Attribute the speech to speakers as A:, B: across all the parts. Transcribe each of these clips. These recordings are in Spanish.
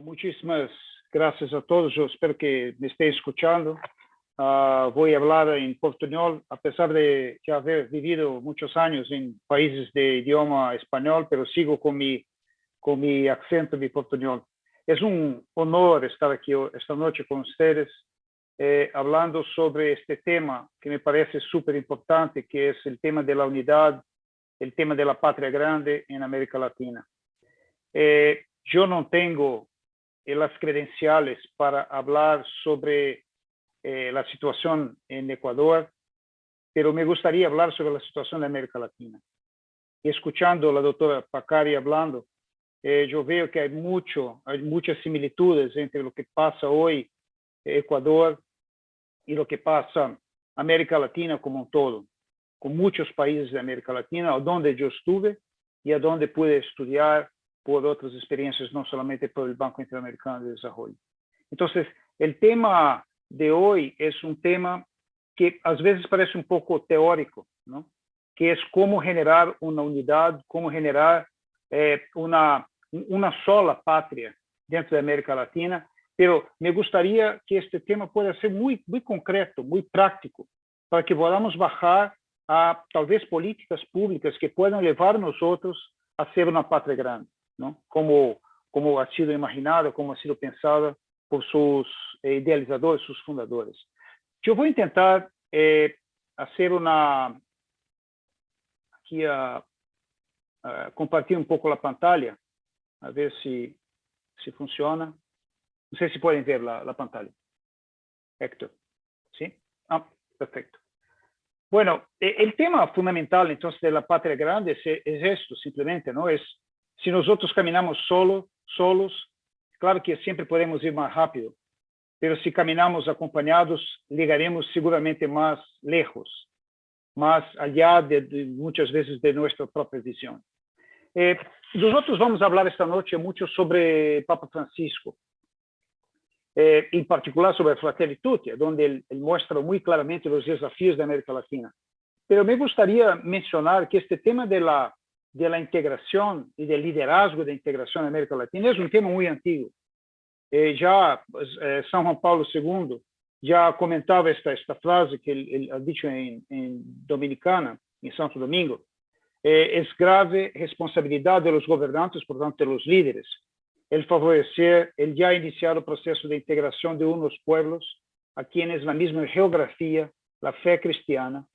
A: Muchísimas gracias a todos. Yo espero que me estén escuchando. Voy a hablar en portuñol, a pesar de ya haber vivido muchos años en países de idioma español, pero sigo con mi acento, mi portuñol. Es un honor estar aquí esta noche con ustedes, hablando sobre este tema que me parece súper importante, que es el tema de la unidad, el tema de la patria grande en América Latina. Yo no tengo las credenciales para hablar sobre la situación en Ecuador, pero me gustaría hablar sobre la situación de América Latina. Y escuchando a la doctora Pacari hablando, yo veo que hay muchas similitudes entre lo que pasa hoy en Ecuador y lo que pasa en América Latina como un todo, con muchos países de América Latina, a donde yo estuve y a donde pude estudiar por otras experiencias, no solamente por el Banco Interamericano de Desarrollo. Entonces, el tema de hoy es un tema que a veces parece un poco teórico, ¿no? Que es cómo generar una unidad, cómo generar una sola patria dentro de América Latina, pero me gustaría que este tema pueda ser muy concreto, muy práctico, para que podamos bajar a tal vez políticas públicas que puedan llevar a nosotros a ser una patria grande, ¿no? Como ha sido imaginado, como ha sido pensado por sus idealizadores, sus fundadores. Yo voy a intentar hacer compartir un poco la pantalla, a ver si funciona. No sé si pueden ver la pantalla. Héctor, ¿sí? Perfecto. Bueno, el tema fundamental entonces de la patria grande es esto, simplemente, ¿no? Es si nosotros caminamos solos, claro que siempre podemos ir más rápido, pero si caminamos acompañados, llegaremos seguramente más lejos, más allá de muchas veces de nuestra propia visión. Nosotros vamos a hablar esta noche mucho sobre Papa Francisco, en particular sobre Fratelli Tutti, donde él muestra muy claramente los desafíos de América Latina. Pero me gustaría mencionar que este tema de la integración y del liderazgo de integración en América Latina es un tema muy antiguo. Ya San Juan Pablo II ya comentaba esta frase que él ha dicho en Dominicana, en Santo Domingo. Es grave responsabilidad de los gobernantes, por tanto de los líderes, el favorecer el ya iniciado proceso de integración de unos pueblos a quienes la misma geografía, la fe cristiana,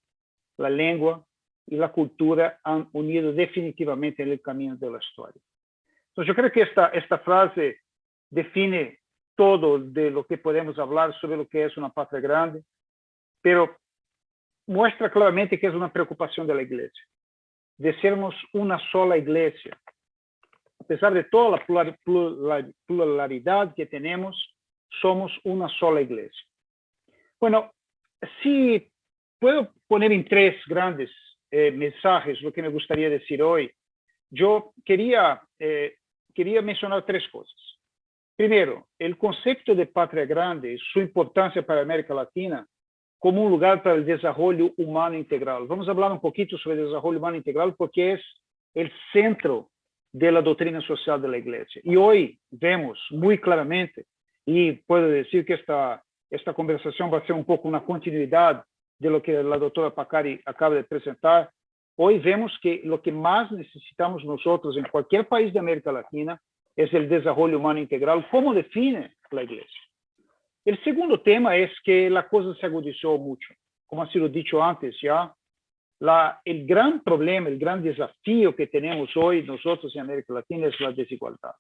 A: la lengua y la cultura han unido definitivamente en el camino de la historia. Entonces, yo creo que esta frase define todo de lo que podemos hablar sobre lo que es una patria grande, pero muestra claramente que es una preocupación de la Iglesia, de sermos una sola Iglesia. A pesar de toda la pluralidad que tenemos, somos una sola Iglesia. Bueno, si puedo poner en tres grandes mensajes lo que me gustaría decir hoy, yo quería mencionar tres cosas. Primero, el concepto de patria grande, su importancia para América Latina como un lugar para el desarrollo humano integral. Vamos a hablar un poquito sobre el desarrollo humano integral porque es el centro de la doctrina social de la Iglesia. Y hoy vemos muy claramente, y puedo decir que esta conversación va a ser un poco una continuidad de lo que la doctora Pacari acaba de presentar. Hoy vemos que lo que más necesitamos nosotros en cualquier país de América Latina es el desarrollo humano integral, como define la Iglesia. El segundo tema es que la cosa se agudizó mucho. Como ha sido dicho antes ya, el gran problema, el gran desafío que tenemos hoy nosotros en América Latina es la desigualdad,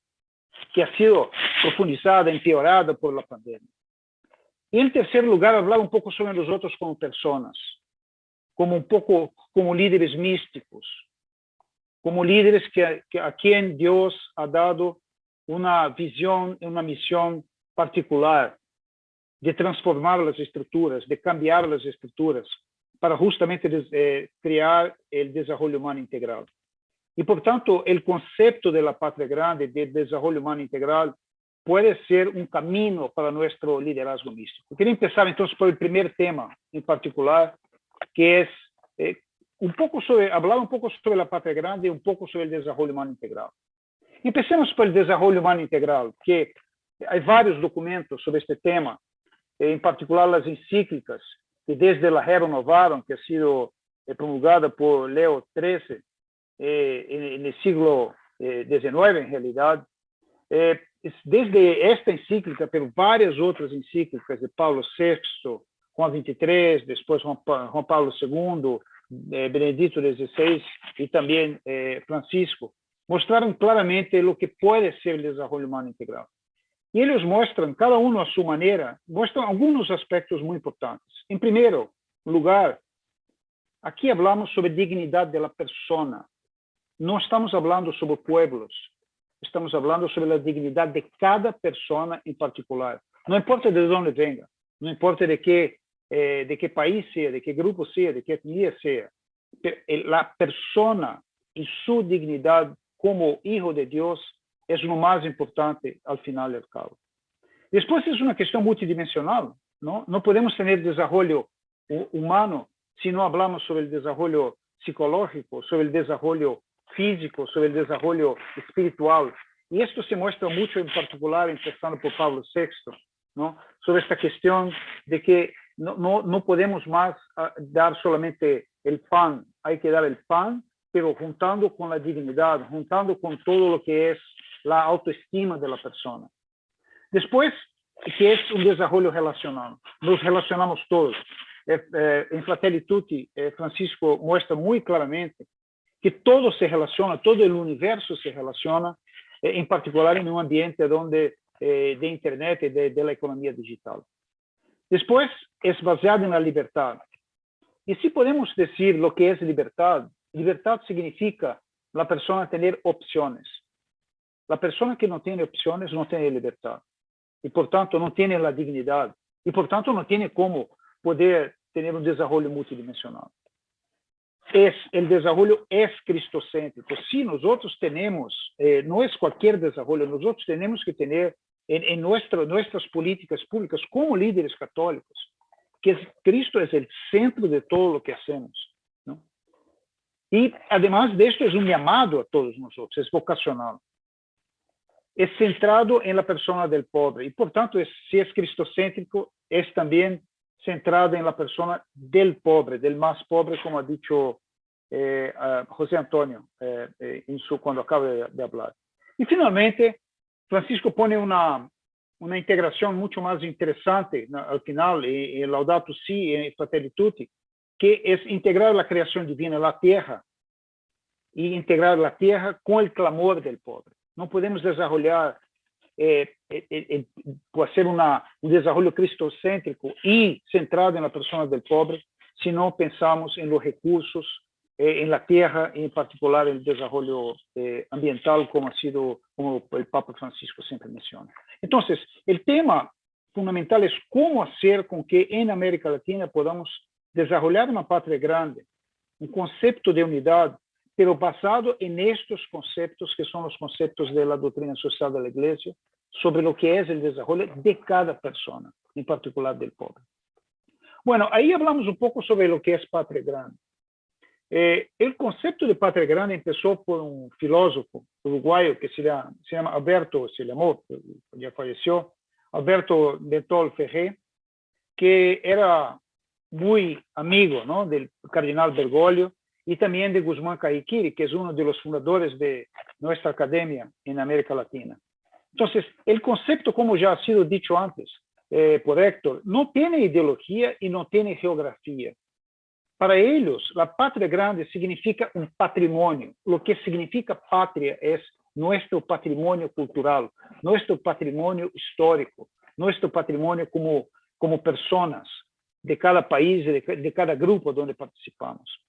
A: que ha sido profundizada, empeorada por la pandemia. Y en tercer lugar, hablar un poco sobre nosotros como personas, como líderes místicos, como líderes a quien Dios ha dado una visión, una misión particular de transformar las estructuras, de cambiar las estructuras, para justamente crear el desarrollo humano integral. Y por tanto, el concepto de la patria grande, de desarrollo humano integral, puede ser un camino para nuestro liderazgo místico. Quería empezar entonces por el primer tema en particular, que es hablar un poco sobre la patria grande y un poco sobre el desarrollo humano integral. Empecemos por el desarrollo humano integral, que Há vários documentos sobre este tema, em particular as encíclicas, que desde la Rerum Novarum, que ha sido promulgada por Leo XIII no siglo XIX, em realidade, desde esta encíclica, pero várias outras encíclicas de Paulo VI, João XXIII, depois João Paulo II, Benedito XVI e também Francisco, mostraram claramente o que pode ser o desenvolvimento humano integral. E eles mostram, cada um a sua maneira, mostram alguns aspectos muito importantes. Em primeiro lugar, aqui falamos sobre a dignidade da persona. Não estamos falando sobre pueblos, estamos falando sobre a dignidade de cada persona em particular. Não importa de onde venga, não importa de que país seja, de que grupo seja, de que etnia seja. A persona e sua dignidade como hijo de Deus é o mais importante ao final do cabo. Depois, é uma questão multidimensional. Não podemos ter desenvolvimento humano se não falamos sobre o desenvolvimento psicológico, sobre o desenvolvimento físico, sobre o desenvolvimento espiritual. E isto se mostra muito, em particular, começando por Paulo VI, sobre esta questão de que não podemos mais dar solamente o pão, há que dar o pão, pero juntando com a dignidade, juntando com todo o que é a autoestima da pessoa. Depois, que é um desenvolvimento relacional. Nos relacionamos todos. Em Fratelli Tutti, Francisco mostra muito claramente que todo se relaciona, todo o universo se relaciona, em particular em um ambiente onde de internet e da economia digital. Depois, é baseado na liberdade. E se podemos dizer o que é liberdade, liberdade significa a pessoa ter opções. A pessoa que não tem opções não tem liberdade. E, portanto, não tem a dignidade. E, portanto, não tem como poder ter um desenvolvimento multidimensional. O desenvolvimento é cristocêntrico. Se nós temos, não é qualquer desenvolvimento, nós temos que ter em nossas políticas públicas como líderes católicos que Cristo é o centro de todo o que hacemos. Não? E, además disto, é um chamado a todos nós, é vocacional. É centrado em la persona del pobre. E, portanto, se é cristocêntrico, é também centrado em la persona del pobre, del mais pobre, como ha dicho José Antonio quando acaba de falar. E, finalmente, Francisco põe uma integração muito mais interessante ao final, em Laudato Si, em Fratelli Tutti, que é integrar a criação divina, a terra, e integrar a terra com o clamor del pobre. Não podemos desenvolver, pode ser um desenvolvimento cristocêntrico e centrado na pessoa do pobre, se não pensamos em los recursos, em la terra, em particular em desenvolvimento ambiental, como o Papa Francisco sempre menciona. Então, o tema fundamental é como fazer com que em América Latina podamos desenvolver uma pátria grande, um conceito de unidade, pero basado en estos conceptos que son los conceptos de la doctrina social de la Iglesia sobre lo que es el desarrollo de cada persona, en particular del pobre. Bueno, ahí hablamos un poco sobre lo que es patria grande. El concepto de patria grande empezó por un filósofo uruguayo que se llama Alberto, se llamó, ya falleció, Alberto Bertol Ferré, que era muy amigo, ¿no?, del cardenal Bergoglio, y también de Guzmán Caiquiri, que es uno de los fundadores de nuestra academia en América Latina. Entonces, el concepto, como ya ha sido dicho antes por Héctor, no tiene ideología y no tiene geografía. Para ellos, la patria grande significa un patrimonio. Lo que significa patria es nuestro patrimonio cultural, nuestro patrimonio histórico, nuestro patrimonio como personas de cada país, de cada grupo donde participamos.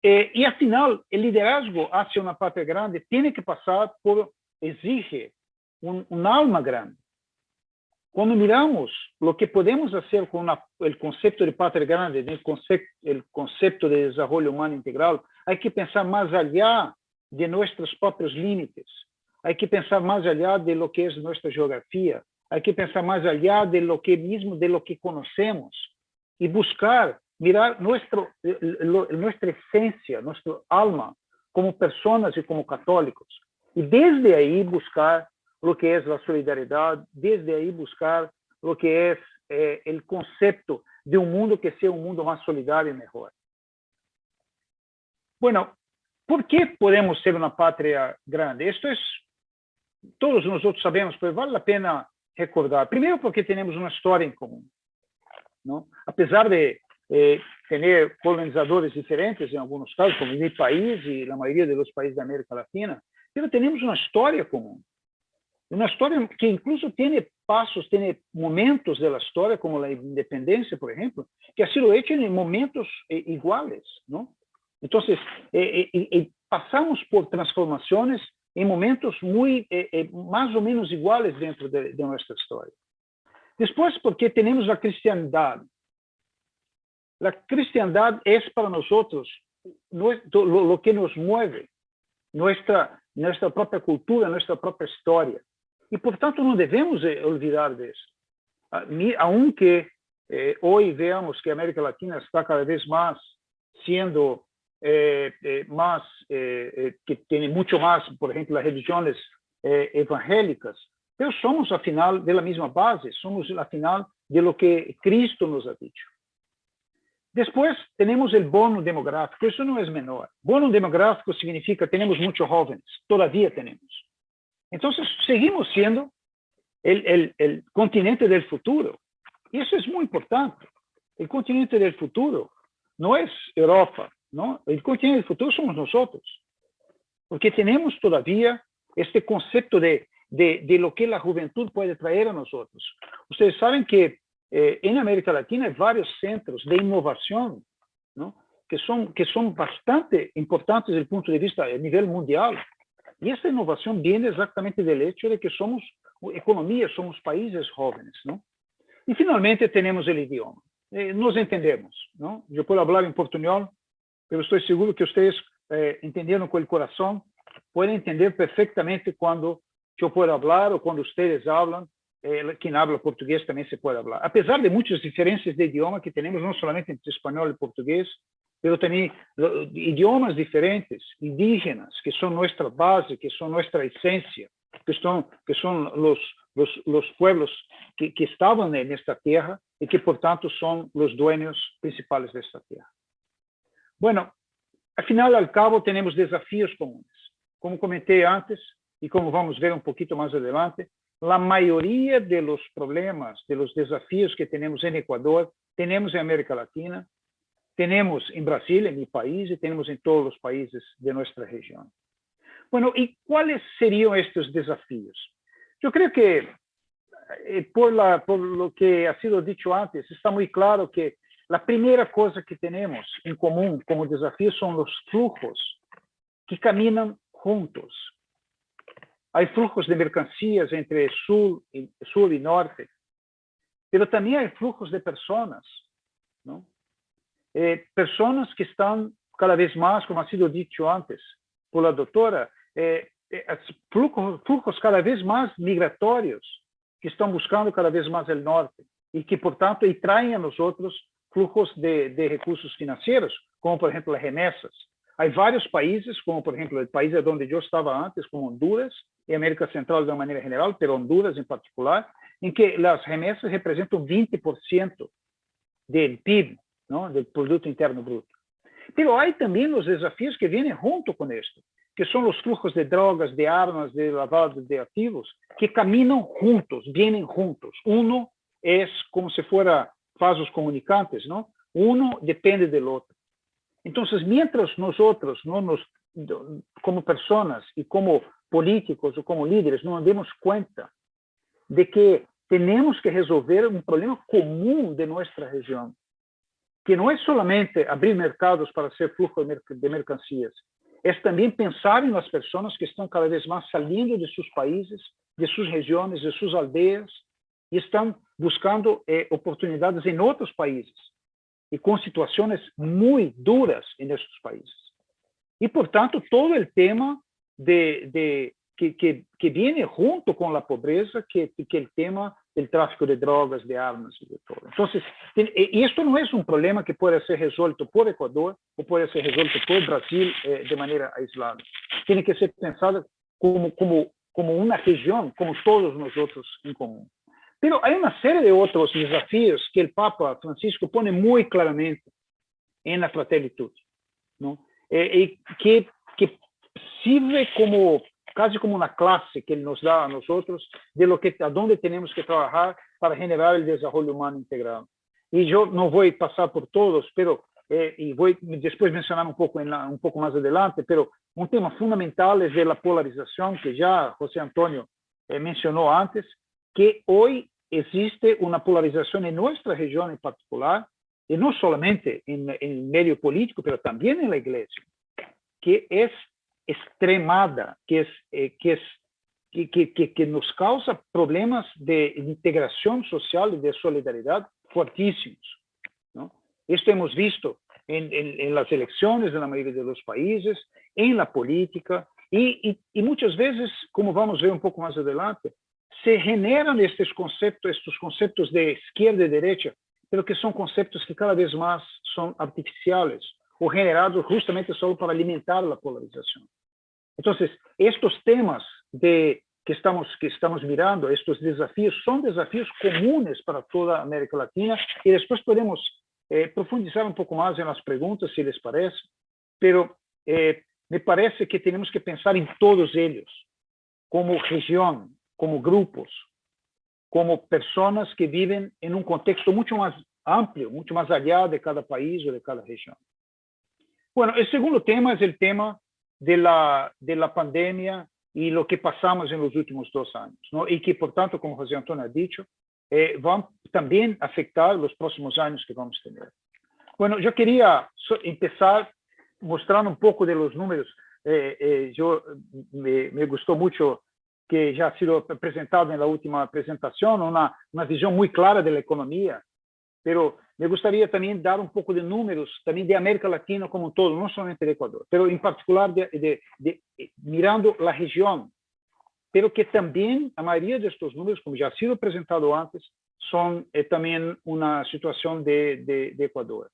A: Y al final, el liderazgo hacia una patria grande tiene que pasar exige un alma grande. Cuando miramos lo que podemos hacer con el concepto de patria grande, el concepto de desarrollo humano integral, hay que pensar más allá de nuestros propios límites, hay que pensar más allá de lo que es nuestra geografía, hay que pensar más allá de lo que conocemos y buscar mirar nuestra esencia, nuestra alma, como personas y como católicos. Y desde ahí buscar lo que es la solidaridad, desde ahí buscar lo que es el concepto de un mundo que sea un mundo más solidario y mejor. Bueno, ¿por qué podemos ser una patria grande? Esto es, todos nosotros sabemos, pero vale la pena recordar. Primero porque tenemos una historia en común, ¿no? A pesar de tener colonizadores diferentes en algunos casos, como mi país y la mayoría de los países de América Latina, pero tenemos una historia común. Una historia que incluso tiene pasos, tiene momentos de la historia, como la independencia, por ejemplo, que ha sido hecha en momentos iguales, ¿no? Entonces, pasamos por transformaciones en momentos muy, más o menos iguales dentro de nuestra historia. Después, porque tenemos la cristiandad. La cristiandad es para nosotros lo que nos mueve, nuestra propia cultura, nuestra propia historia. Y por tanto no debemos olvidar de eso. Aunque hoy veamos que América Latina está cada vez más siendo que tiene mucho más, por ejemplo, las religiones evangélicas, pero somos al final de la misma base, somos al final de lo que Cristo nos ha dicho. Después tenemos el bono demográfico, eso no es menor. Bono demográfico significa tenemos muchos jóvenes, todavía tenemos. Entonces, seguimos siendo el continente del futuro. Y eso es muy importante. El continente del futuro no es Europa, ¿no? El continente del futuro somos nosotros. Porque tenemos todavía este concepto de lo que la juventud puede traer a nosotros. Ustedes saben que en América Latina hay varios centros de innovación, ¿no? que son bastante importantes desde el punto de vista a nivel mundial. Y esta innovación viene exactamente del hecho de que somos economías, somos países jóvenes, ¿no? Y finalmente tenemos el idioma. Nos entendemos, ¿no? Yo puedo hablar en portuñol, pero estoy seguro que ustedes, entendiendo con el corazón, pueden entender perfectamente cuando yo puedo hablar o cuando ustedes hablan. Quien habla portugués también se puede hablar. A pesar de muchas diferencias de idioma que tenemos, no solamente entre español y portugués, pero también idiomas diferentes, indígenas, que son nuestra base, que son nuestra esencia, que son los pueblos que estaban en esta tierra y que por tanto son los dueños principales de esta tierra. Bueno, al final al cabo tenemos desafíos comunes. Como comenté antes y como vamos a ver un poquito más adelante, la mayoría de los problemas, de los desafíos que tenemos en Ecuador, tenemos en América Latina, tenemos en Brasil, en mi país, y tenemos en todos los países de nuestra región. Bueno, ¿y cuáles serían estos desafíos? Yo creo que por lo que ha sido dicho antes, está muy claro que la primera cosa que tenemos en común como desafío son los flujos que caminan juntos. Hay flujos de mercancías entre sur y norte, pero también hay flujos de personas, ¿no? Personas que están cada vez más, como ha sido dicho antes por la doctora, flujos cada vez más migratorios que están buscando cada vez más el norte y que, por tanto, y traen a nosotros flujos de recursos financieros, como, por ejemplo, las remesas. Hay varios países, como, por ejemplo, el país donde yo estaba antes, como Honduras, y América Central de una manera general, pero Honduras en particular, en que las remesas representan 20% del PIB, ¿no? Del Producto Interno Bruto. Pero hay también los desafíos que vienen junto con esto, que son los flujos de drogas, de armas, de lavado de activos, que caminan juntos, vienen juntos. Uno es como si fuera vasos comunicantes, ¿no? Uno depende del otro. Entonces, mientras nosotros como personas y como políticos o como líderes no nos demos cuenta de que tenemos que resolver un problema común de nuestra región, que no es solamente abrir mercados para hacer flujo de mercancías, es también pensar en las personas que están cada vez más saliendo de sus países, de sus regiones, de sus aldeas, y están buscando oportunidades en otros países, y con situaciones muy duras en estos países. Y, por tanto, todo el tema que viene junto con la pobreza, que el tema del tráfico de drogas, de armas y de todo. Entonces, y esto no es un problema que puede ser resuelto por Ecuador o puede ser resuelto por Brasil de manera aislada. Tiene que ser pensado como como una región, como todos nosotros en común. Pero hay una serie de otros desafíos que el Papa Francisco pone muy claramente en la Fratelli Tutti, ¿no? Y que sirve como casi como una clase que él nos da a nosotros de lo que a dónde tenemos que trabajar para generar el desarrollo humano integral. Y yo no voy a pasar por todos, pero y voy después mencionar un poco más adelante, pero un tema fundamental es de la polarización que ya José Antonio mencionó antes, que hoy existe una polarización en nuestra región en particular, y no solamente en el medio político, pero también en la iglesia, que es extremada, que nos causa problemas de integración social y de solidaridad fuertísimos, ¿no? Esto hemos visto en las elecciones de la mayoría de los países, en la política, y muchas veces, como vamos a ver un poco más adelante, se generan estos conceptos de izquierda y derecha, pero que son conceptos que cada vez más son artificiales o generados justamente solo para alimentar la polarización. Entonces, estos temas que estamos mirando, estos desafíos, son desafíos comunes para toda América Latina, y después podemos profundizar un poco más en las preguntas, si les parece, pero me parece que tenemos que pensar en todos ellos, como región, como grupos, como personas que viven en un contexto mucho más amplio, mucho más allá de cada país o de cada región. Bueno, el segundo tema es el tema de la pandemia y lo que pasamos en los últimos 2 años, ¿no? Y que, por tanto, como José Antonio ha dicho, van también a afectar los próximos años que vamos a tener. Bueno, yo quería empezar mostrando un poco de los números. Me gustó mucho que ya ha sido presentado en la última presentación, una visión muy clara de la economía, pero me gustaría también dar un poco de números también de América Latina como un todo, no solamente de Ecuador, pero en particular mirando la región, pero que también la mayoría de estos números, como ya ha sido presentado antes, son también una situación de Ecuador.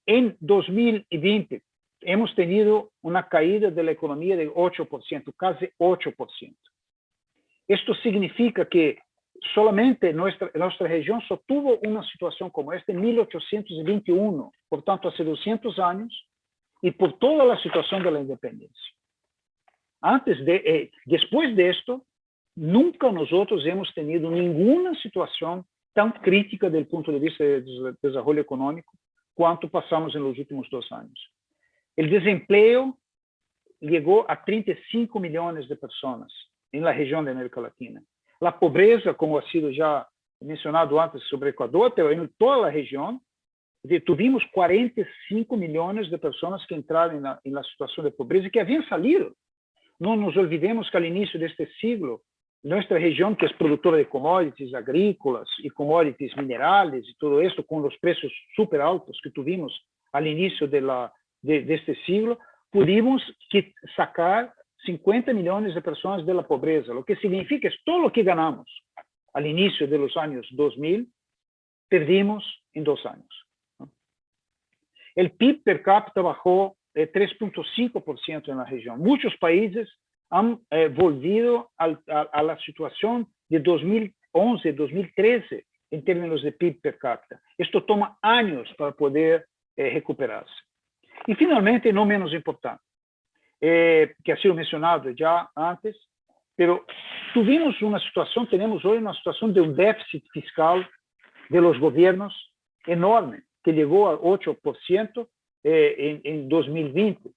A: En 2020 hemos tenido una caída de la economía de 8%, casi 8%. Esto significa que solamente nuestra región solo tuvo una situación como esta en 1821, por tanto hace 200 años, y por toda la situación de la independencia. Después de esto, nunca nosotros hemos tenido ninguna situación tan crítica desde el punto de vista del desarrollo económico cuanto pasamos en los últimos 2 años. El desempleo llegó a 35 millones de personas en la región de América Latina. La pobreza, como ha sido ya mencionado antes sobre Ecuador, pero en toda la región, tuvimos 45 millones de personas que entraron en la situación de pobreza y que habían salido. No nos olvidemos que al inicio de este siglo, nuestra región, que es productora de commodities agrícolas y commodities minerales y todo esto, con los precios súper altos que tuvimos al inicio de este siglo, pudimos sacar 50 millones de personas de la pobreza, lo que significa es todo lo que ganamos al inicio de los años 2000, perdimos en 2 años, ¿no? El PIB per cápita bajó 3.5% en la región. Muchos países han volvido a la situación de 2011, 2013 en términos de PIB per cápita. Esto toma años para poder recuperarse. Y finalmente, no menos importante, que ha sido mencionado ya antes, pero tenemos hoy una situación de un déficit fiscal de los gobiernos enorme, que llegó al 8% en 2020,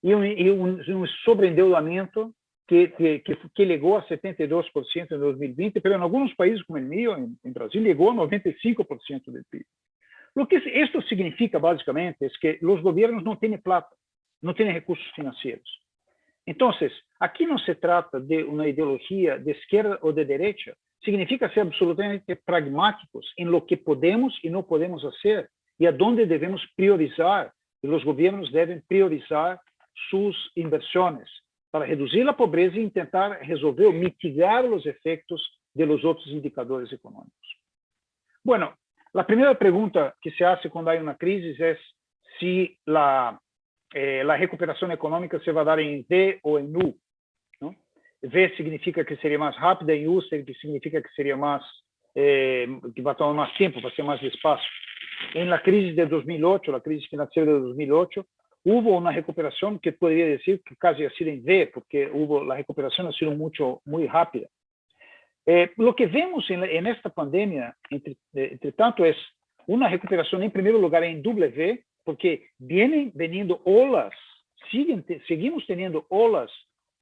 A: y un sobreendeudamiento que llegó a 72% en 2020, pero en algunos países como el mío, en Brasil, llegó a 95% del PIB. Lo que esto significa básicamente es que los gobiernos no tienen plata, no tienen recursos financieros. Entonces, aquí no se trata de una ideología de izquierda o de derecha, significa ser absolutamente pragmáticos en lo que podemos y no podemos hacer y a dónde debemos priorizar. Y los gobiernos deben priorizar sus inversiones para reducir la pobreza e intentar resolver o mitigar los efectos de los otros indicadores económicos. Bueno, la primera pregunta que se hace cuando hay una crisis es si la recuperación económica se va a dar en V o en U, ¿no? V significa que seria mais rápida e U significa que seria mais, que vai tomar mais tempo, vai ser mais despacio. En la crisis de 2008, la crisis financiera de 2008, hubo una recuperación que podría decir que casi ha sido en V, porque la recuperación ha sido muy rápida. Lo que vemos en esta pandemia, entre tanto, es una recuperación en primer lugar en W, porque vienen veniendo olas, seguimos teniendo olas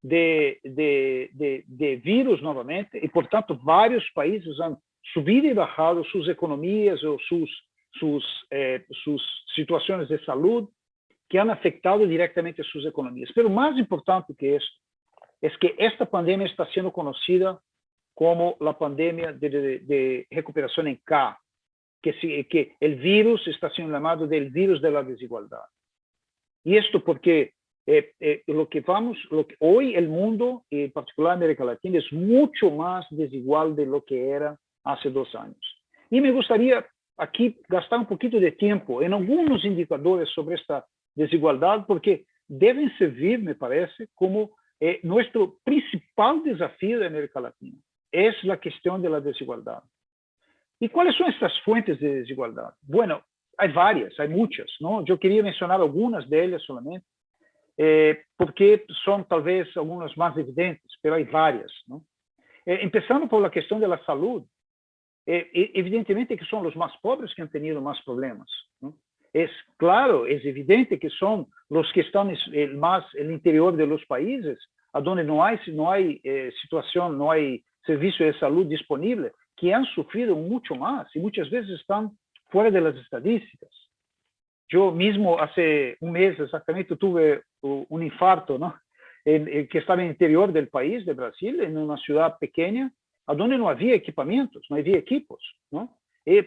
A: de virus nuevamente, y por tanto varios países han subido y bajado sus economías o sus situaciones de salud que han afectado directamente sus economías. Pero más importante que esto es que esta pandemia está siendo conocida como la pandemia de recuperación en K, que el virus está siendo llamado del virus de la desigualdad. Y esto porque hoy el mundo, y en particular América Latina, es mucho más desigual de lo que era hace 2 años. Y me gustaría aquí gastar un poquito de tiempo en algunos indicadores sobre esta desigualdad, porque deben servir, me parece, como nuestro principal desafío de América Latina. Es la cuestión de la desigualdad. ¿Y cuáles son estas fuentes de desigualdad? Bueno, hay varias, hay muchas, ¿no? Yo quería mencionar algunas de ellas solamente, porque son tal vez algunas más evidentes, pero hay varias, ¿no? Empezando por la cuestión de la salud, evidentemente que son los más pobres que han tenido más problemas, ¿no? Es claro, es evidente que son los que están más en el interior de los países, a donde no hay situación, no hay servicio de salud disponible, que han sufrido mucho más y muchas veces están fuera de las estadísticas. Yo mismo hace un mes exactamente tuve un infarto, ¿no? Que estaba en el interior del país, de Brasil, en una ciudad pequeña, a donde no había equipamientos, no había equipos, ¿no? Y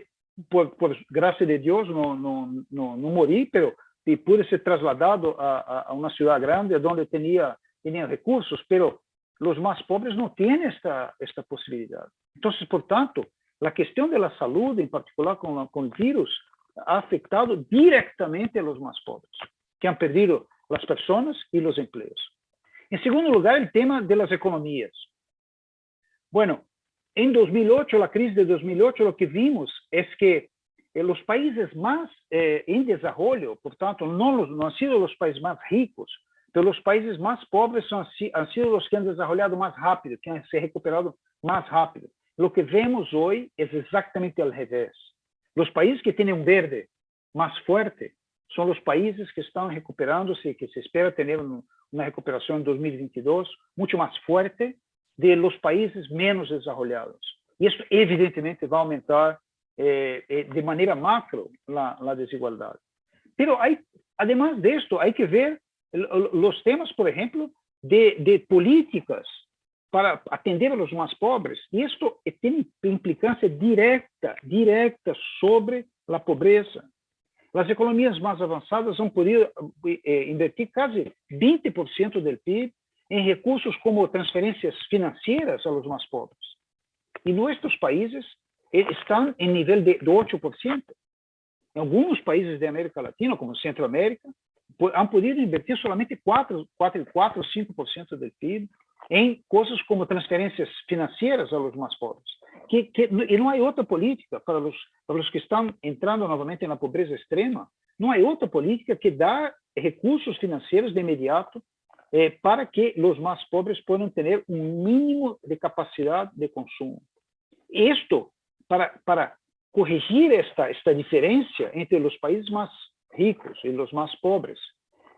A: por gracia de Dios no morí, pero pude ser trasladado a una ciudad grande donde tenía recursos, pero los más pobres no tienen esta posibilidad. Entonces, por tanto, la cuestión de la salud, en particular con el virus, ha afectado directamente a los más pobres, que han perdido las personas y los empleos. En segundo lugar, el tema de las economías. Bueno, en 2008, la crisis de 2008, lo que vimos es que los países más en desarrollo, por tanto, no han sido los países más ricos, pero los países más pobres han sido los que han desarrollado más rápido, que han se recuperado más rápido. Lo que vemos hoy es exactamente al revés. Los países que tienen un verde más fuerte son los países que están recuperándose, que se espera tener una recuperación en 2022 mucho más fuerte de los países menos desarrollados. Y esto evidentemente va a aumentar de manera macro la desigualdad. Pero además de esto, hay que ver los temas, por ejemplo, de políticas para atender a los más pobres. Y esto tiene implicancia directa sobre la pobreza. Las economías más avanzadas han podido invertir casi 20% del PIB en recursos como transferencias financieras a los más pobres. Y nuestros países están en nivel de 8%. En algunos países de América Latina, como Centroamérica, han podido invertir solamente 4 o 5% del PIB en cosas como transferencias financieras a los más pobres. Y no hay otra política para los que están entrando nuevamente en la pobreza extrema. No hay otra política que da recursos financieros de inmediato para que los más pobres puedan tener un mínimo de capacidad de consumo. Esto, para corregir esta diferencia entre los países más ricos y los más pobres,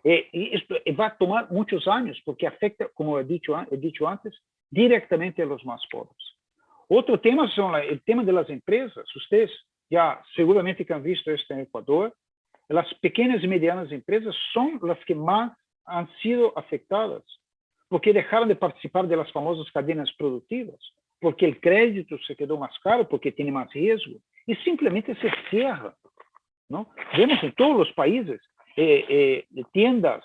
A: y esto va a tomar muchos años porque afecta, como he dicho antes, directamente a los más pobres. Otro tema son el tema de las empresas. Ustedes ya seguramente que han visto esto en Ecuador. Las pequeñas y medianas empresas son las que más han sido afectadas porque dejaron de participar de las famosas cadenas productivas, porque el crédito se quedó más caro, porque tiene más riesgo, y simplemente se cierra, ¿no? Vemos en todos los países tiendas,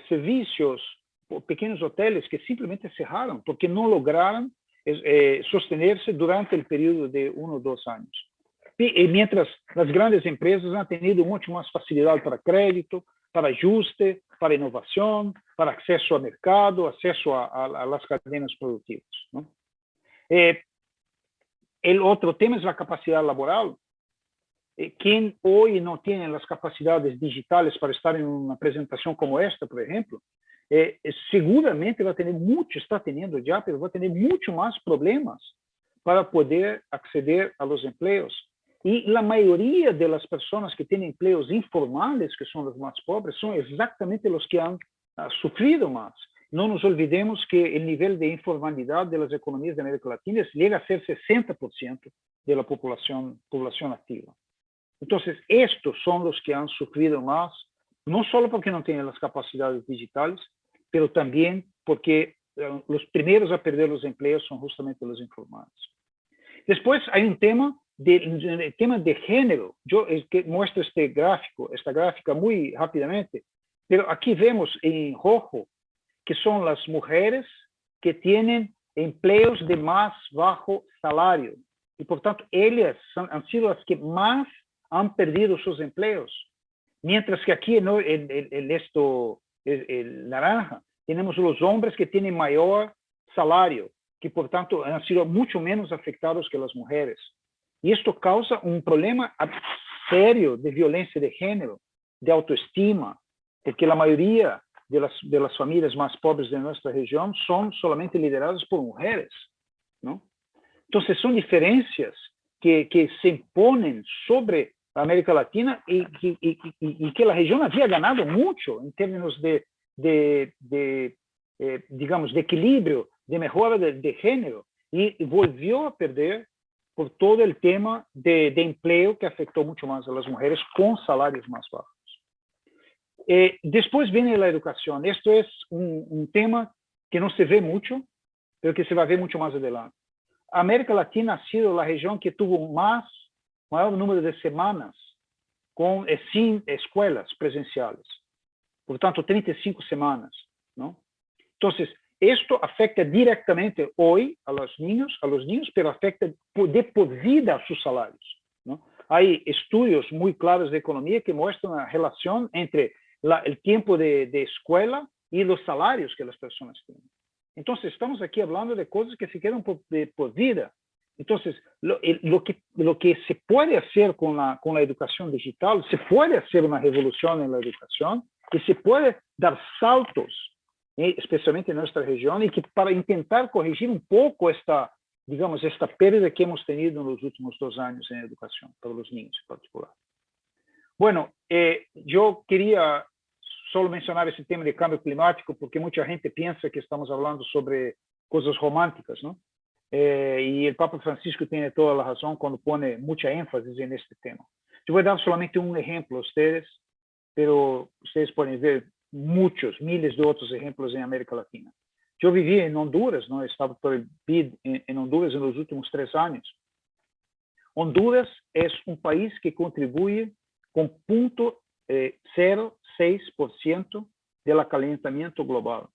A: servicios, pequeños hoteles que simplemente cerraron porque no lograron sostenerse durante el periodo de 1 o 2 años. Y mientras las grandes empresas han tenido mucho más facilidad para crédito, para ajuste, para innovación, para acceso al mercado, acceso a las cadenas productivas, ¿no? El otro tema es la capacidad laboral. Quien hoy no tiene las capacidades digitales para estar en una presentación como esta, por ejemplo, seguramente va a tener mucho, está teniendo ya, pero va a tener mucho más problemas para poder acceder a los empleos. Y la mayoría de las personas que tienen empleos informales, que son los más pobres, son exactamente los que han sufrido más. No nos olvidemos que el nivel de informalidad de las economías de América Latina llega a ser 60% de la población activa. Entonces, estos son los que han sufrido más, no solo porque no tienen las capacidades digitales, pero también porque los primeros a perder los empleos son justamente los informales. Después hay un tema de género. Yo que muestro esta gráfica muy rápidamente, pero aquí vemos en rojo que son las mujeres que tienen empleos de más bajo salario. Y por tanto, ellas han sido las que más han perdido sus empleos. Mientras que aquí en el naranja tenemos los hombres que tienen mayor salario, que por tanto han sido mucho menos afectados que las mujeres. Y esto causa un problema serio de violencia de género, de autoestima, porque la mayoría de las familias más pobres de nuestra región son solamente lideradas por mujeres, ¿no? Entonces son diferencias que se imponen sobre América Latina y que la región había ganado mucho en términos digamos, de equilibrio, de mejora de género, y volvió a perder por todo el tema de empleo que afectó mucho más a las mujeres con salarios más bajos. Después viene la educación. Esto es un tema que no se ve mucho, pero que se va a ver mucho más adelante. América Latina ha sido la región que tuvo mayor número de semanas sin escuelas presenciales. Por tanto, 35 semanas, ¿no? Entonces, esto afecta directamente hoy a los niños, pero afecta de por vida a sus salarios, ¿no? Hay estudios muy claros de economía que muestran la relación entre el tiempo de escuela y los salarios que las personas tienen. Entonces, estamos aquí hablando de cosas que se quedan por vida. Entonces, lo que se puede hacer con la educación digital, se puede hacer una revolución en la educación y se puede dar saltos, especialmente en nuestra región, y que para intentar corregir un poco esta pérdida que hemos tenido en los últimos 2 años en educación, para los niños en particular. Bueno, yo quería solo mencionar ese tema de cambio climático, porque mucha gente piensa que estamos hablando sobre cosas románticas, ¿no? Y el Papa Francisco tiene toda la razón cuando pone mucha énfasis en este tema. Yo voy a dar solamente un ejemplo a ustedes, pero ustedes pueden ver muchos, miles de otros ejemplos en América Latina. Yo viví en Honduras, ¿no? He estado por el BID en Honduras en los últimos 3 años. Honduras es un país que contribuye con 0.06% del acalentamiento global.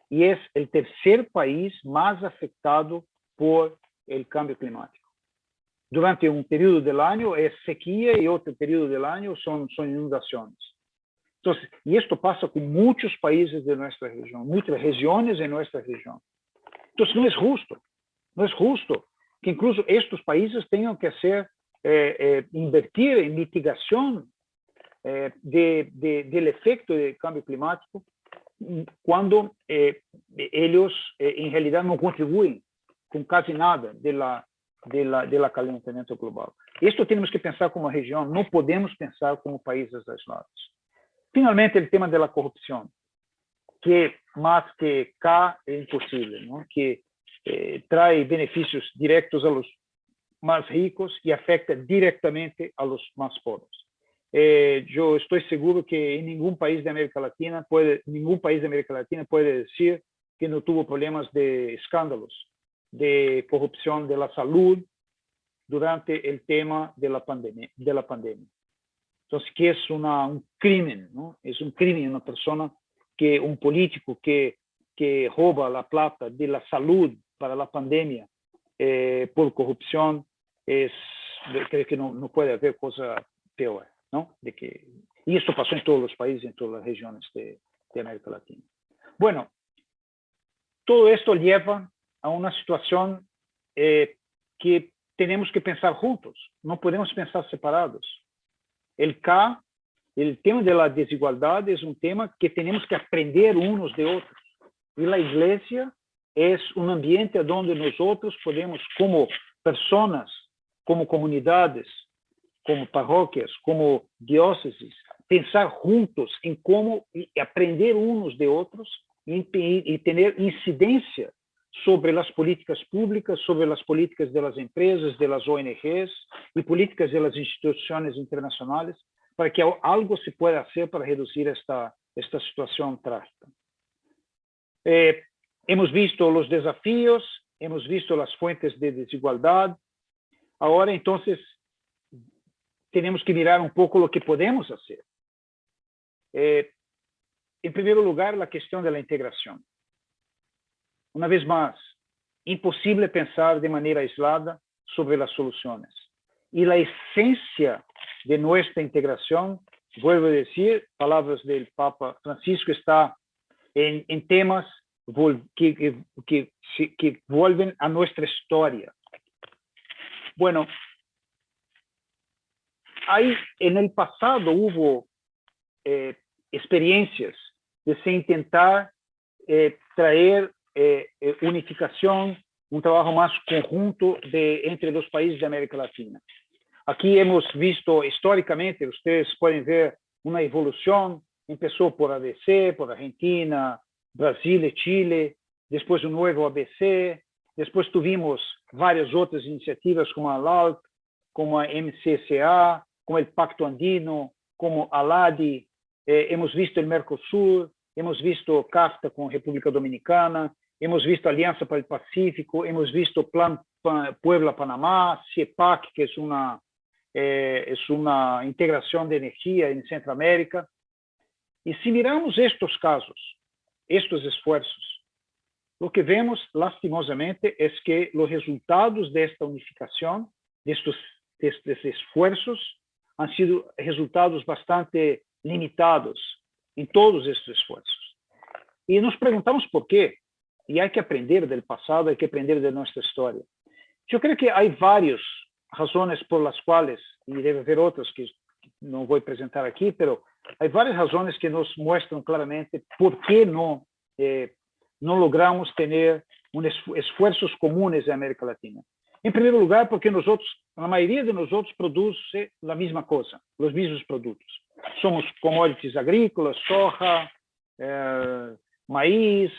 A: Y es el tercer país más afectado por el cambio climático. Durante un periodo del año es sequía y otro periodo del año son inundaciones. Entonces, y esto pasa con muchos países de nuestra región, muchas regiones en nuestra región. Entonces, no es justo que incluso estos países tengan que invertir en mitigación del efecto del cambio climático cuando ellos en realidad no contribuyen con casi nada del acalentamiento global. Esto tenemos que pensar como región, no podemos pensar como países aislados. Finalmente, el tema de la corrupción, que más que acá es imposible, ¿no? Que trae beneficios directos a los más ricos y afecta directamente a los más pobres. Yo estoy seguro que en ningún país de América Latina puede decir que no tuvo problemas de escándalos, de corrupción de la salud durante el tema de la pandemia. Entonces, que es un crimen, ¿no? Es un crimen una persona, un político que roba la plata de la salud para la pandemia por corrupción. Creo que no puede haber cosa peor, ¿no? De que Y esto pasó en todos los países, en todas las regiones de América Latina. Bueno, todo esto lleva a una situación que tenemos que pensar juntos, no podemos pensar separados. El tema de la desigualdad es un tema que tenemos que aprender unos de otros. Y la iglesia es un ambiente donde nosotros podemos, como personas, como comunidades, como parroquias, como diócesis, pensar juntos en cómo aprender unos de otros y tener incidencia sobre las políticas públicas, sobre las políticas de las empresas, de las ONGs y políticas de las instituciones internacionales, para que algo se pueda hacer para reducir esta situación trágica. Hemos visto los desafíos, hemos visto las fuentes de desigualdad. Ahora, entonces, tenemos que mirar un poco lo que podemos hacer. En primer lugar, la cuestión de la integración. Una vez más, imposible pensar de manera aislada sobre las soluciones. Y la esencia de nuestra integración, vuelvo a decir, palabras del Papa Francisco, está en temas que vuelven a nuestra historia. Bueno, en el pasado hubo experiencias de se intentar traer unificación, un trabajo más conjunto entre los países de América Latina. Aquí hemos visto históricamente, ustedes pueden ver una evolución, empezó por ABC, por Argentina, Brasil y Chile, después un nuevo ABC, después tuvimos varias otras iniciativas como ALALC, como a MCCA, como el Pacto Andino, como ALADI, hemos visto el Mercosur, hemos visto CAFTA con República Dominicana, hemos visto Alianza para el Pacífico, hemos visto Plan Puebla-Panamá, CIEPAC, que es una integración de energía en Centroamérica. Y si miramos estos casos, estos esfuerzos, lo que vemos lastimosamente es que los resultados de esta unificación, de estos esfuerzos, han sido resultados bastante limitados en todos estos esfuerzos. Y nos preguntamos por qué. Y hay que aprender del pasado, hay que aprender de nuestra historia. Yo creo que hay varias razones por las cuales, y debe haber otras que no voy a presentar aquí, pero hay varias razones que nos muestran claramente por qué no logramos tener esfuerzos comunes en América Latina. En primer lugar, porque la mayoría de nosotros produce la misma cosa, los mismos productos. Somos commodities agrícolas, soja, maíz,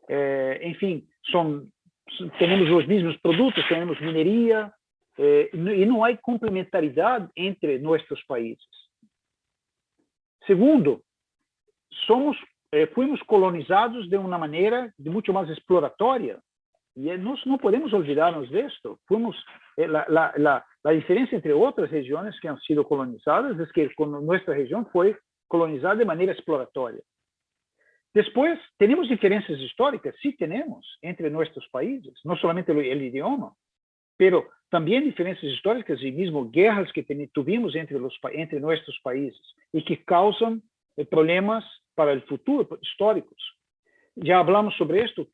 A: en fin, tenemos los mismos productos, tenemos minería, y no hay complementariedad entre nuestros países. Segundo, fuimos colonizados de una manera mucho más exploratoria. Y no podemos olvidarnos de esto. La diferencia entre otras regiones que han sido colonizadas es que nuestra región fue colonizada de manera exploratoria. Después, ¿tenemos diferencias históricas? Sí tenemos entre nuestros países, no solamente el idioma, pero también diferencias históricas y mismo guerras que tuvimos entre nuestros países y que causan problemas para el futuro históricos. Ya hablamos sobre esto,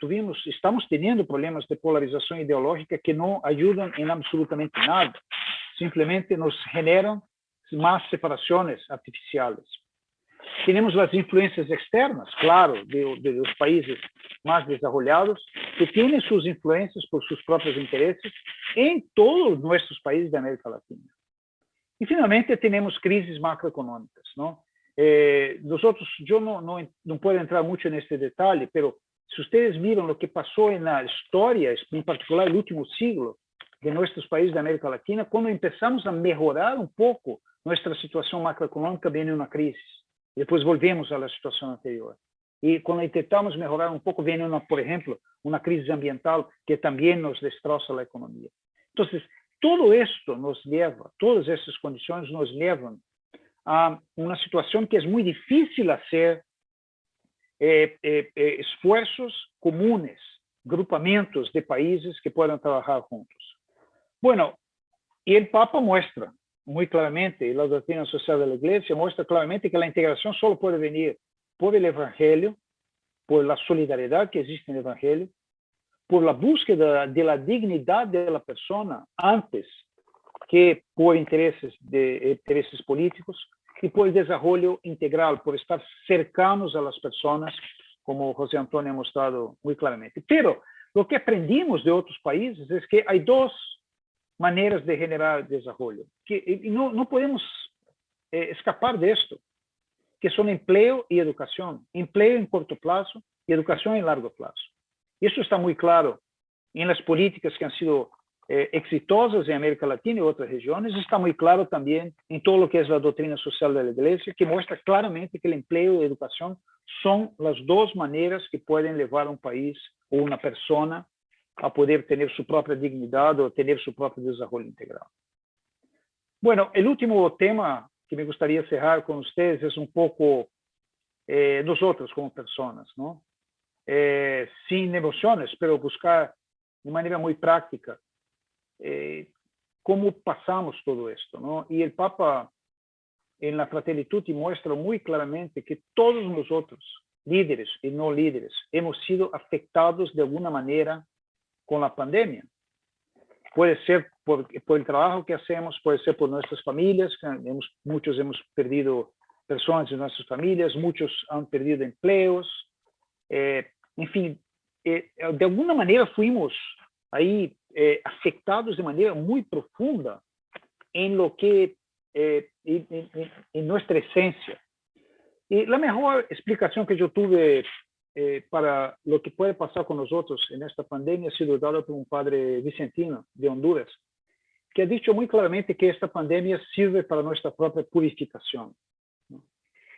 A: estamos teniendo problemas de polarización ideológica que no ayudan en absolutamente nada, simplemente nos generan más separaciones artificiales. Tenemos las influencias externas, claro, de los países más desarrollados, que tienen sus influencias por sus propios intereses en todos nuestros países de América Latina. Y finalmente tenemos crisis macroeconómicas, ¿no? Yo no puedo entrar mucho en este detalle, pero si ustedes miran lo que pasó en la historia, en particular el último siglo de nuestros países de América Latina, cuando empezamos a mejorar un poco nuestra situación macroeconómica, viene una crisis. Y después volvemos a la situación anterior. Y cuando intentamos mejorar un poco, viene, por ejemplo, una crisis ambiental que también nos destroza la economía. Entonces, todo esto todas estas condiciones nos llevan a una situación que es muy difícil hacer esfuerzos comunes, grupamientos de países que puedan trabajar juntos. Bueno, y el Papa muestra muy claramente, y la doctrina social de la Iglesia muestra claramente que la integración solo puede venir por el Evangelio, por la solidaridad que existe en el Evangelio, por la búsqueda de la dignidad de la persona antes que por intereses políticos, y por el desarrollo integral, por estar cercanos a las personas, como José Antonio ha mostrado muy claramente. Pero lo que aprendimos de otros países es que hay dos maneras de generar desarrollo, y no podemos escapar de esto, que son empleo y educación. Empleo en corto plazo y educación en largo plazo. Y eso está muy claro en las políticas que han sido exitosas en América Latina y otras regiones. Está muy claro también en todo lo que es la doctrina social de la Iglesia, que muestra claramente que el empleo y la educación son las dos maneras que pueden llevar a un país o una persona a poder tener su propia dignidad o tener su propio desarrollo integral. Bueno, el último tema que me gustaría cerrar con ustedes es un poco nosotros como personas, ¿no? Sin emociones, pero buscar de manera muy práctica cómo pasamos todo esto, ¿no? Y el Papa en la Fratelli Tutti muestra muy claramente que todos nosotros, líderes y no líderes, hemos sido afectados de alguna manera con la pandemia. Puede ser por el trabajo que hacemos, puede ser por nuestras familias, muchos hemos perdido personas en nuestras familias, muchos han perdido empleos, en fin, de alguna manera fuimos ahí afectados de manera muy profunda en lo que, en nuestra esencia. Y la mejor explicación que yo tuve para lo que puede pasar con nosotros en esta pandemia ha sido dada por un padre vicentino de Honduras, que ha dicho muy claramente que esta pandemia sirve para nuestra propia purificación, ¿no?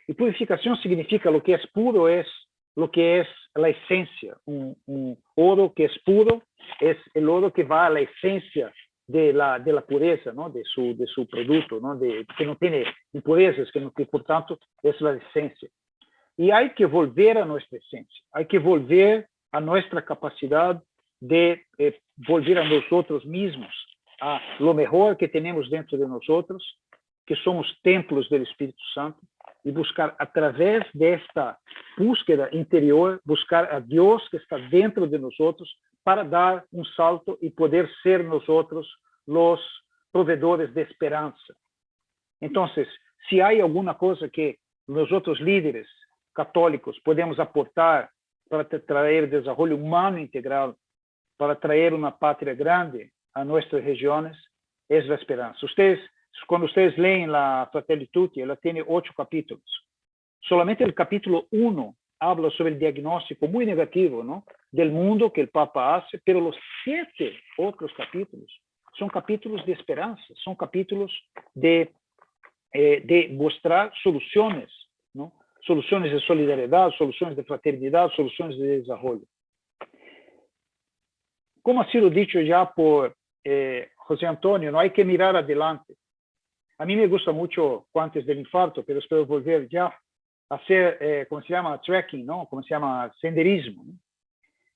A: Y purificación significa lo que es puro es lo que es la esencia. Un oro que es puro es el oro que va a la esencia de la pureza, ¿no? de su producto, ¿no? Que no tiene impurezas, que por tanto es la esencia. Y hay que volver a nuestra esencia, hay que volver a nuestra capacidad de volver a nosotros mismos, a lo mejor que tenemos dentro de nosotros, que somos templos del Espíritu Santo, y buscar a través de esta búsqueda interior, buscar a Dios que está dentro de nosotros para dar un salto y poder ser nosotros los proveedores de esperanza. Entonces, si hay alguna cosa que nosotros líderes católicos podemos aportar para traer desarrollo humano integral, para traer una patria grande a nuestras regiones, es la esperanza. Cuando ustedes leen la Fratelli Tutti, ela tiene 8 capítulos. Solamente el capítulo 1 habla sobre el diagnóstico muy negativo, ¿no? del mundo que el Papa hace, pero los 7 otros capítulos son capítulos de esperanza, son capítulos de mostrar soluciones, ¿no? Soluciones de solidaridad, soluciones de fraternidad, soluciones de desarrollo. Como ha sido dicho ya por José Antonio, no hay que mirar adelante. A mí me gusta mucho antes del infarto, pero espero volver ya a hacer, ¿cómo se llama? Trekking, ¿no? ¿Cómo se llama? Senderismo, ¿no?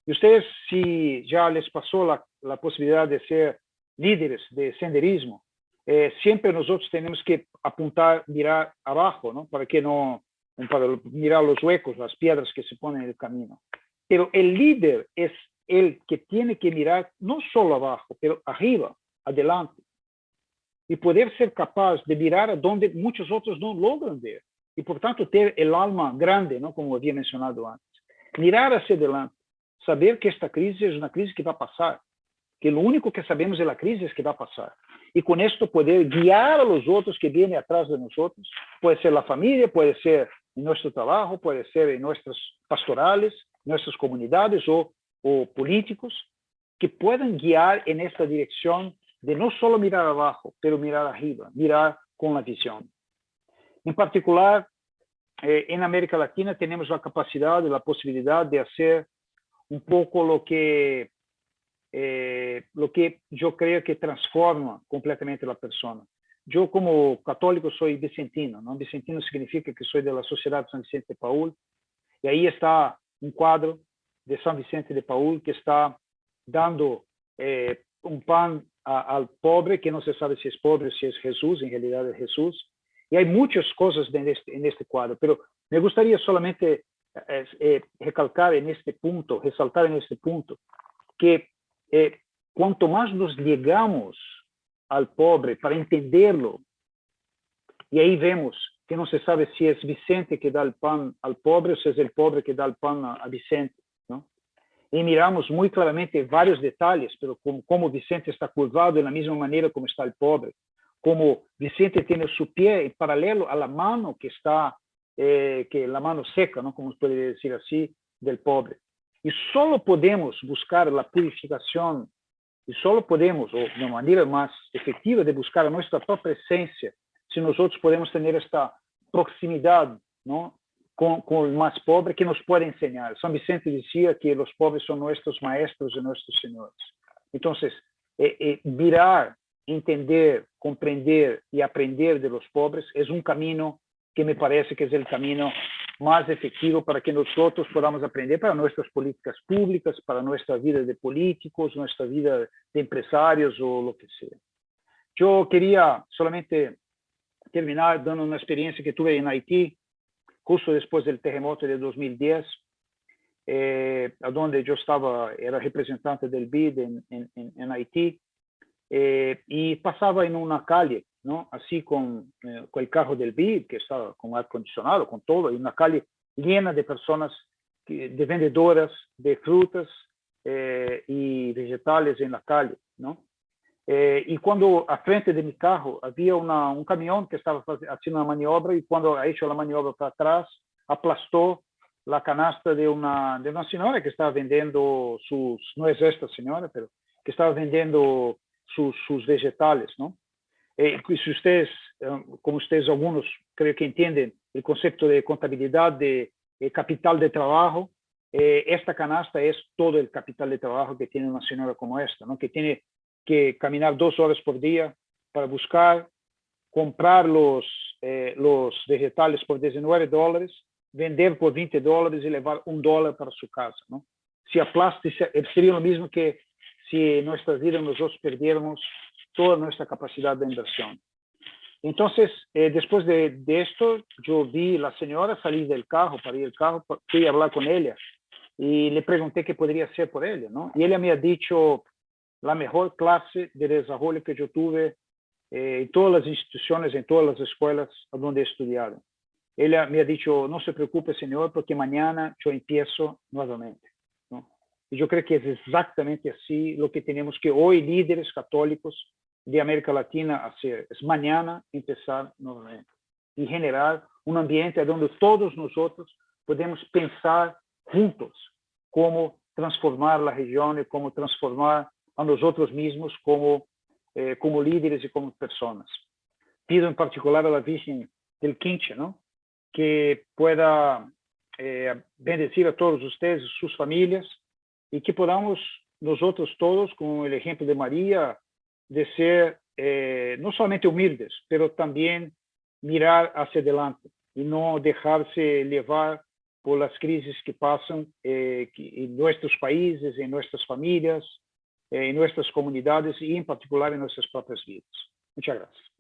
A: Y ustedes, si ya les pasó la posibilidad de ser líderes de senderismo, siempre nosotros tenemos que apuntar, mirar abajo, ¿no? Para mirar los huecos, las piedras que se ponen en el camino. Pero el líder es el que tiene que mirar no solo abajo, pero arriba, adelante. Y poder ser capaz de mirar a donde muchos otros no logran ver. Y por tanto tener el alma grande, ¿no? Como había mencionado antes. Mirar hacia adelante. Saber que esta crisis es una crisis que va a pasar. Que lo único que sabemos de la crisis es que va a pasar. Y con esto poder guiar a los otros que vienen atrás de nosotros. Puede ser la familia, puede ser en nuestro trabajo, puede ser en nuestras pastorales, nuestras comunidades o políticos, que puedan guiar en esta dirección de no solo mirar abajo, pero mirar arriba, mirar con la visión. En particular, en América Latina tenemos la capacidad y la posibilidad de hacer un poco lo que yo creo que transforma completamente la persona. Yo como católico soy vicentino, ¿no? Vicentino significa que soy de la Sociedad San Vicente de Paúl, y ahí está un cuadro de San Vicente de Paúl que está dando un pan al pobre, que no se sabe si es pobre o si es Jesús, en realidad es Jesús. Y hay muchas cosas en este cuadro, pero me gustaría solamente resaltar en este punto, que cuanto más nos llegamos al pobre para entenderlo, y ahí vemos que no se sabe si es Vicente que da el pan al pobre o si es el pobre que da el pan a Vicente, ¿no? Y miramos muy claramente varios detalles, pero como Vicente está curvado de la misma manera como está el pobre, como Vicente tiene su pie en paralelo a la mano que está, que la mano seca, ¿no? Como se puede decir así, del pobre. Y solo podemos buscar la purificación, y solo podemos, o de manera más efectiva de buscar a nuestra propia esencia, si nosotros podemos tener esta proximidad, ¿no? con el más pobre, que nos puede enseñar. San Vicente decía que los pobres son nuestros maestros y nuestros señores. Entonces, mirar, entender, comprender y aprender de los pobres es un camino que me parece que es el camino más efectivo para que nosotros podamos aprender para nuestras políticas públicas, para nuestra vida de políticos, nuestra vida de empresarios o lo que sea. Yo quería solamente terminar dando una experiencia que tuve en Haití, justo después del terremoto de 2010, donde yo era representante del BID en Haití, y pasaba en una calle, ¿no? Así con el carro del BID, que estaba con aire acondicionado, con todo, y una calle llena de personas, de vendedoras de frutas y vegetales en la calle, ¿no? Y cuando a frente de mi carro había un camión que estaba haciendo una maniobra, y cuando ha hecho la maniobra para atrás, aplastó la canasta de una señora que estaba vendiendo no es esta señora, pero que estaba vendiendo sus vegetales, ¿no? Si ustedes, como ustedes algunos creo que entienden el concepto de contabilidad de capital de trabajo, esta canasta es todo el capital de trabajo que tiene una señora como esta, ¿no? Que tiene que caminar 2 horas por día para buscar, comprar los vegetales por $19, vender por $20 y llevar $1 para su casa, ¿no? Si aplasta, sería lo mismo que si en nuestras vidas nosotros perdiéramos toda nuestra capacidad de inversión. Entonces, después de esto, yo vi a la señora salir del carro, para ir al carro, fui a hablar con ella y le pregunté qué podría hacer por ella, ¿no? Y ella me ha dicho: la mejor clase de desarrollo que yo tuve en todas las instituciones, en todas las escuelas donde he estudiado. Ella me ha dicho: no se preocupe, señor, porque mañana yo empiezo nuevamente, ¿no? Y yo creo que es exactamente así lo que tenemos que hoy, líderes católicos de América Latina, hacer. Es mañana empezar nuevamente y generar un ambiente donde todos nosotros podemos pensar juntos cómo transformar la región y cómo transformar a nosotros mismos como líderes y como personas. Pido en particular a la Virgen del Quinche, ¿no? Que pueda bendecir a todos ustedes, sus familias, y que podamos nosotros todos, con el ejemplo de María, de ser no solamente humildes, pero también mirar hacia adelante y no dejarse llevar por las crisis que pasan en nuestros países, en nuestras familias, en nuestras comunidades y en particular en nuestras propias vidas. Muchas gracias.